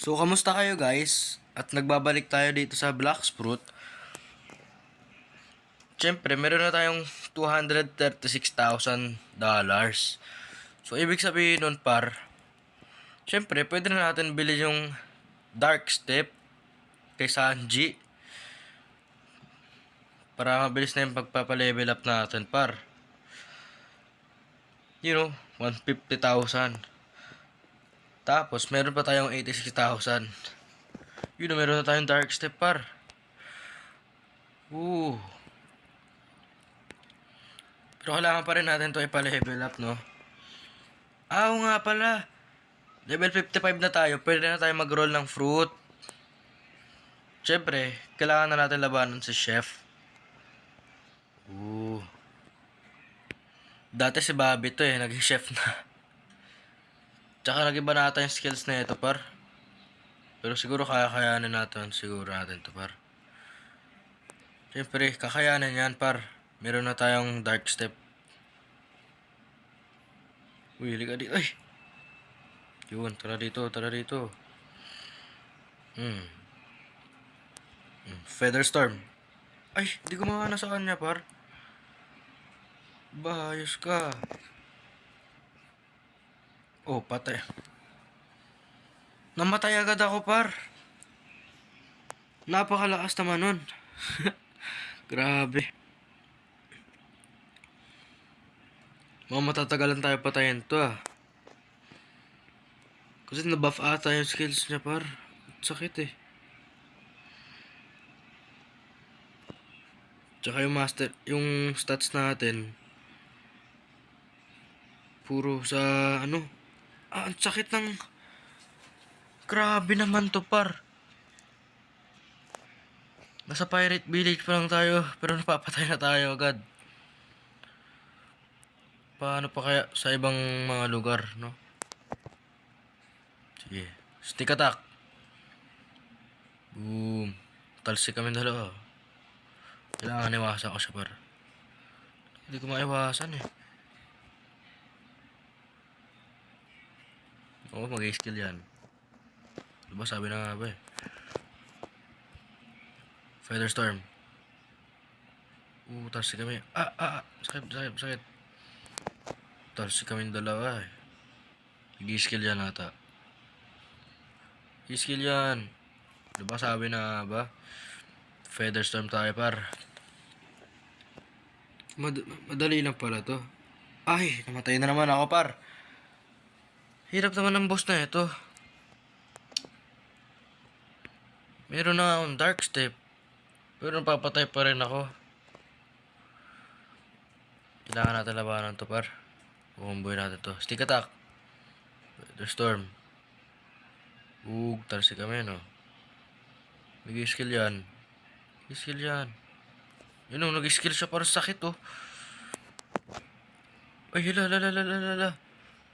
So, kamusta kayo guys? At nagbabalik tayo dito sa Black Fruit. Siyempre, meron na tayong $236,000. So, ibig sabihin nun par, siyempre, pwede na natin bili yung Dark Step kay Sanji. Para mabilis na yung pagpapalevel up natin par. 150,000. Tapos, meron pa tayong 86,000. Meron na tayong Dark Step par. Pero kailangan pa rin natin to ipa-level up, no? Oo nga pala. Level 55 na tayo. Pwede na tayo mag-roll ng fruit. Siyempre, kailangan na natin labanan si Chef. Dati si Bobby to naging chef na. Tsaka nag-iba na ata yung skills na ito, par. Pero siguro kakayanin natin. Siguro natin to, par. Siyempre, kakayanin yan, par. Meron na tayong Dark Step. Uy, halika dito. Ay! Yun, tara dito, tara dito. Feather Storm. Ay, di ko makana sa kanya, par. Ayos ka. Oh, patay. Namatay agad ako, par. Napakalakas naman nun. Grabe. Matatagalan tayo patayin to, Kasi nabuff ata yung skills niya, par. Sakit Tsaka yung master, yung stats natin, puro sa ang sakit ng... Grabe naman to, par. Nasa pirate village pa lang tayo, pero napapatay na tayo agad. Paano pa kaya sa ibang mga lugar, no? Sige. Stick attack. Boom. Talsik kami dalawa. Kailangan iwasan ko siya, par. Hindi ko maiwasan Oo, mag-skill yan. Diba sabi na nga ba Feather Storm. Talsik kami. Sakit. Talsik kami dalawa Nag-skill yan ata. I-skill yan. Diba sabi na ba? Feather Storm tayo, par. Madali lang pala to. Ay, namatay na naman ako, par. Hirap naman ng boss na ito. Meron na akong Dark Step. Pero napapatay pa rin ako. Kailangan natin labanan to, par. Bukumboy natin to. Stick attack. Feather Storm. Talsik kami, no? Nag-skill yan. Nag-skill yan. Nag-skill siya para sakit, Ay, hala.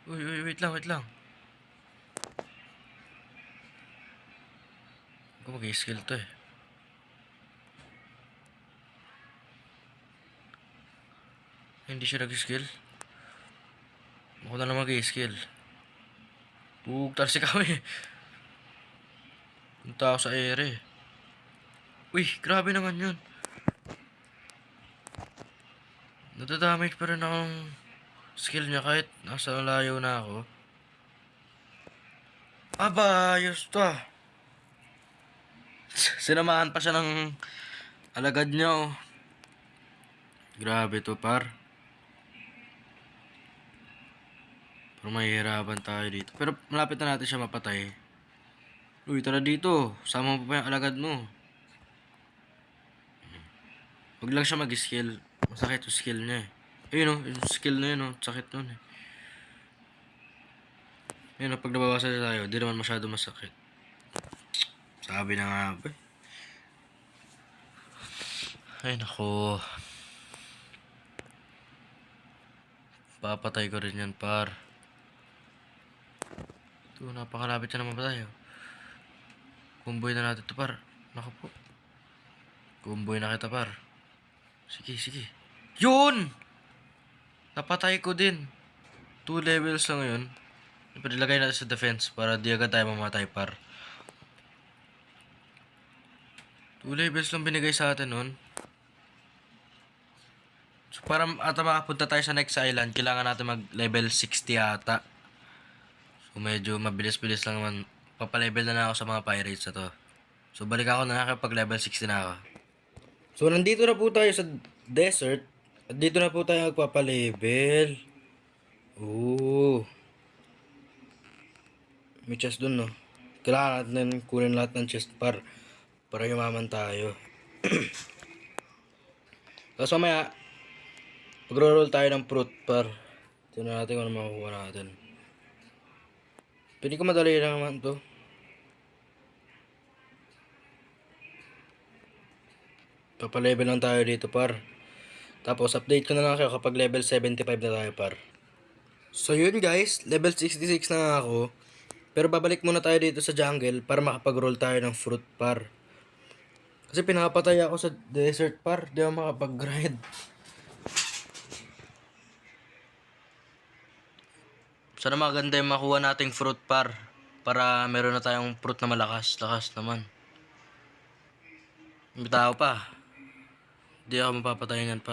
Uy, wait lang. Ako mag-skill to Hindi siya nag-skill. Ako na lang mag-skill. Talsik kami. Punta ako sa ere. Uy, grabe naman yun. Nadadamage pa rin akong skill niya kahit nasa layo na ako. Ayos to Sinamahan pa siya ng alagad niya Grabe to, par. Pero mahihirapan tayo dito. Pero malapit na natin siya mapatay. Uy, tara dito. Sama mo pa yung alagad mo. Huwag lang siya mag-skill. Masakit yung skill niya Ayun yung skill na yun sakit nun Ayun pag nabawasan na tayo, di naman masyado masakit. Sabi na nga ba Ay nako. Papatay ko rin yan, par. Ito, napakalapit na naman pa tayo. Kumboy na natin ito, par. Naku po. Kumboy na kita, par. Sige. Yun! Napatay ko din. 2 levels lang yun. Ilagay natin sa defense para di agad tayo mamatay, par. 2 levels lang binigay sa atin nun. So, para ata makapunta tayo sa next island, kailangan natin mag level 60 ata. So, medyo mabilis-bilis lang naman. Papalevel na ako sa mga pirates na to. So, balik ako na kapag level 60 na ako. So, nandito na po tayo sa desert. At dito na po tayo magpapalevel. Oo. May chest dun, no? Kailangan natin kunin lahat ng chest para yumaman tayo. Tapos mamaya, magro-roll tayo ng fruit tignan natin kung ano makukuha natin. Pwede ko madali lang naman to. Papalevel lang tayo dito Tapos update ko na lang kayo kapag level 75 na tayo So yun guys, level 66 na nga ako. Pero babalik muna tayo dito sa jungle para makapag-roll tayo ng fruit Kasi pinapatay ako sa desert di ako makapag-grind. Sana maganda yung makuha nating fruit para meron na tayong fruit na malakas naman. May tao pa. Hindi ako mapapatay yan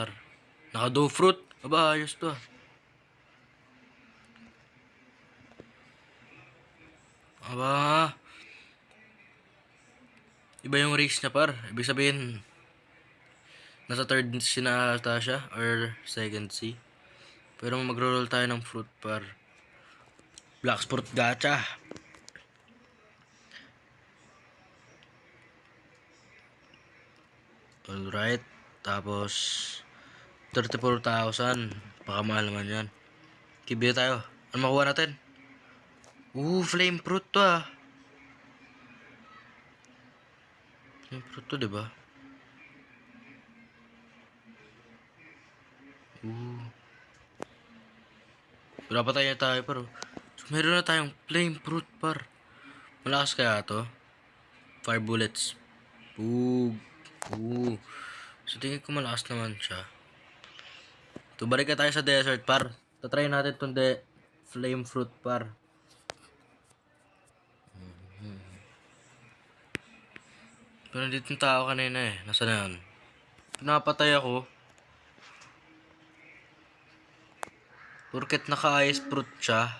Naka-do fruit. Aba, ayos to Aba. Iba yung race niya Ibig sabihin, nasa third C na ata siya or second C. Pero magro-roll tayo ng fruit Black Sport Gacha. Alright. Tapos 34,000. Pakamahal naman yan. Kibili tayo. Ano makuha natin? Flame fruit to Flame fruit to, diba? Pinapatay na tayo So, meron na tayong flame fruit Malakas kaya to? 5 bullets. So, tingin ko malakas naman siya. So, balik na tayo sa desert Tatry natin itong flame fruit Pero nandito yung tao kanina Nasaan na yun? Pinapatay ako. Porket naka-ice fruit siya.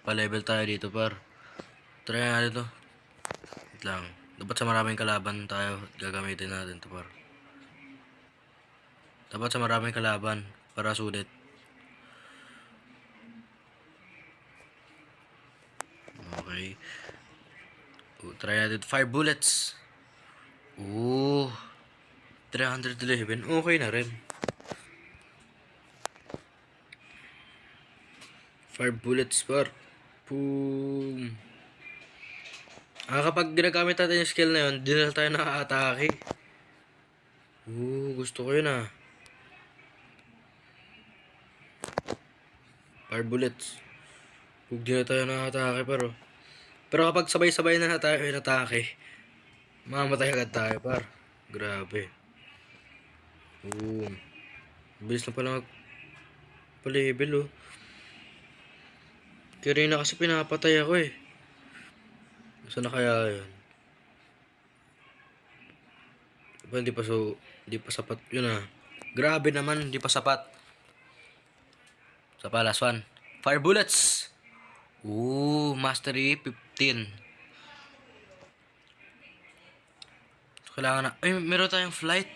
Pa-level tayo dito Try natin to. Wait lang. Dapat sa maraming kalaban tayo gagamitin natin to Dapat sa maraming kalaban para sulit. Okay. Try natin 5 bullets. 311. Okay na rin. 5 bullets Boom. Kapag ginagamit natin yung skill na yun, di na tayo nakaka-atake. Gusto ko yun 5 bullets. Huwag di na tayo nakaka-atake Pero kapag sabay-sabay na tayo in-atake, mamatay agad tayo Grabe. Bilis na pala pa-level Kaya na kasi pinapatay ako Saan na kaya yun? Diba hindi pa sapat yun Grabe naman, hindi pa sapat. Sa last one. 5 bullets! Mastery 15. So, kailangan na. Meron tayong flight.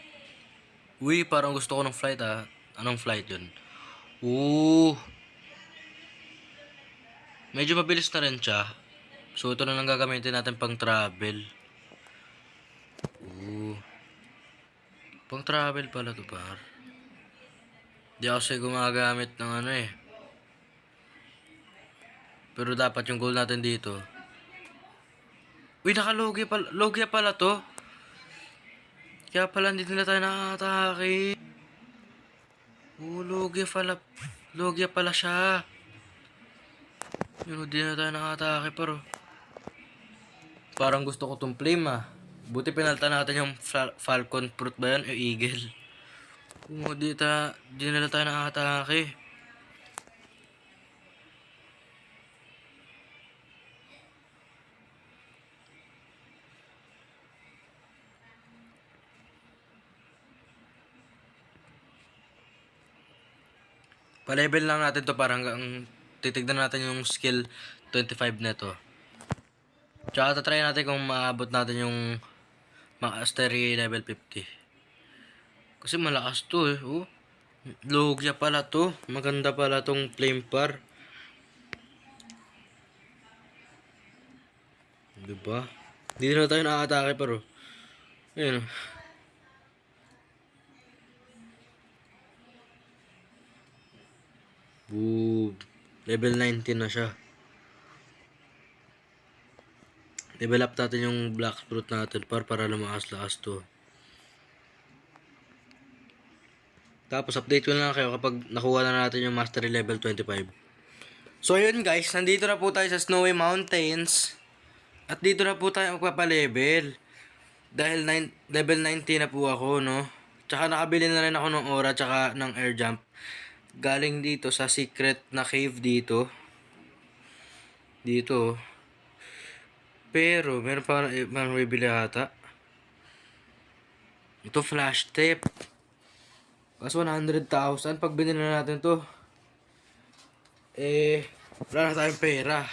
Parang gusto ko ng flight Anong flight yun? Medyo mabilis na rin siya. So, ito na lang gagamitin natin pang travel. Pang travel pala to Di ako siya gumagamit ng Pero dapat yung goal natin dito. Naka-logia pala. Logia pala to. Kaya pala hindi na tayo nakatake. Logia pala siya. Hindi na tayo nakatake Parang gusto ko tong flame Buti pinalta natin yung falcon fruit ba yun? Eagle. Di na tayo nakatake. Pa-level lang natin to para hanggang titignan natin yung skill 25 na to. Tsaka tatry natin kung maabot natin yung mastery level 50. Kasi malakas to eh. Oh. Logya pala to. Maganda pala tong flame par. Diba? Hindi na tayo nakatake pero. Ayun. Boom. Level 19 na siya. Develop natin yung black fruit natin para lumakas-lakas to. Tapos update ko na lang kayo kapag nakuha na natin yung mastery level 25. So ayun guys, nandito na po tayo sa Snowy Mountains. At dito na po tayo magpapa-level. Dahil level 90 na po ako, no? Tsaka nakabili na rin ako ng aura tsaka ng air jump. Galing dito sa secret na cave dito. Dito. Pero, meron pa mga bibili ata. Ito flash tape. Kaso 100,000 pag binili na natin to. Wala na tayong pera.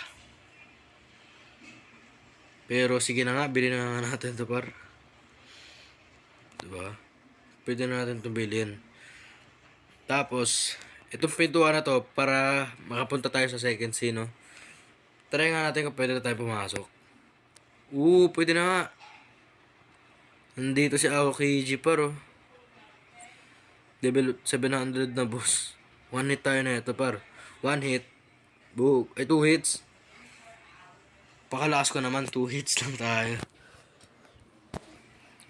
Pero sige na nga, bilhin na nga natin to par. Diba? Pwede na natin itong bilhin. Tapos, itong pintuan na to para makapunta tayo sa second scene, no? Try nga natin kung pwede na tayo pumasok. Pwede na nga. Nandito si Aokiji par, oh. Level 700 na boss. One hit tayo na ito par. One hit. Book. 2 hits. Pakalakas ko naman, 2 hits lang tayo.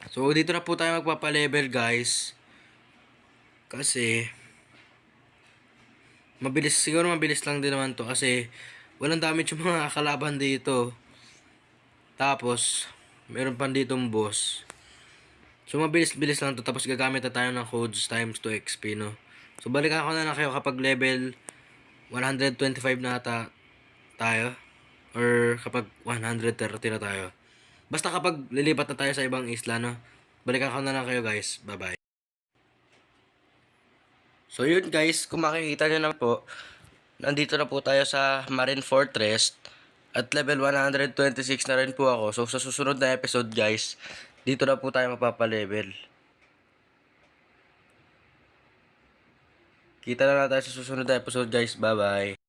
So, dito na po tayo magpapa-level, guys. Kasi, siguro mabilis lang din naman to kasi walang damage yung mga kalaban dito. Tapos, meron pa ditong boss. So, mabilis-bilis lang to. Tapos, gagamit na tayo ng codes times 2 XP, no? So, balikan ko na lang kayo kapag level 125 na tayo. Or kapag 130 na tayo. Basta kapag lilipat na tayo sa ibang isla, no? Balikan ko na lang kayo, guys. Bye-bye. So, yun, guys. Kung makikita nyo na po, nandito na po tayo sa Marine Fortress. At level 126 na rin po ako. So, sa susunod na episode, guys, dito na po tayo mapapalevel. Kita na lang tayo sa susunod na episode, guys. Bye-bye.